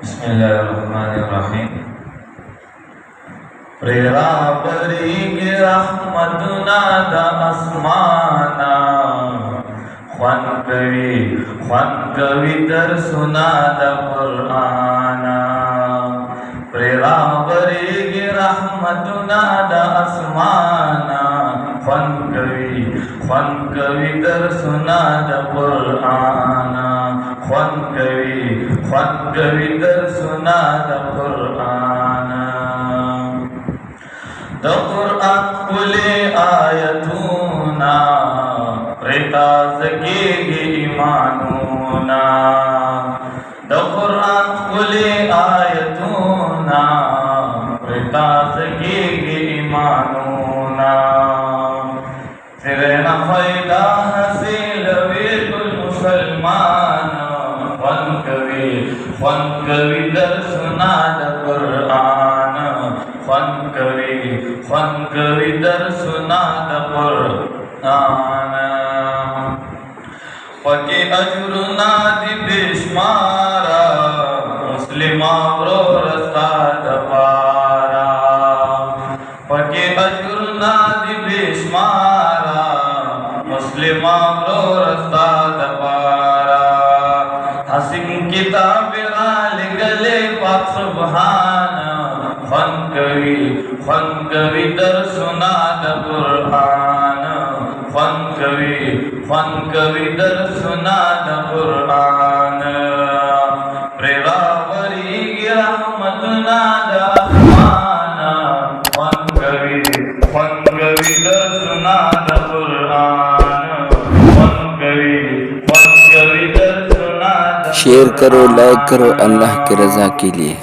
बिस्मिल्लाहिर्रहमानिर्रहीम। प्रेरा बरी की रहमतुना द आसमाना, ख्वान कवी तर सुना द कुराना। प्रेरा बरी की रहमतुना द आसमाना, ख्वान कवी तर सुना द कुराना। ख्वान कवी तर सुना द कुराना। द कुरान खुले आयतूना, ताज़गी ईमानूना। द कुरान खुले आयतूना, ताज़गी ईमानूना। तेरे न फ़ायदा हासिल बिल मुसलमान, ख्वान कवी दर सुना द कुरान। ख्वान कवी दर सुना द कुरान। पके अजुरना दी बेशुमारा, मुस्लिमावरो रस्ता दपारा। पके अजुरना दी बेशुमारा, मुस्लिमावरो रस्ता दपारा। हसीन किताब राल गले पाक सुबहान, ख्वान कवी दर सुना द कुरान। ख्वान कवी दर सुना द कुरान। प्रेरा बरी की रहमतुना द आसमाना, ख्वान कवी दर सुना द कुरान। ख्वान कवी दर सुना द। शेयर करो, लाइक करो अल्लाह की रज़ा के लिए।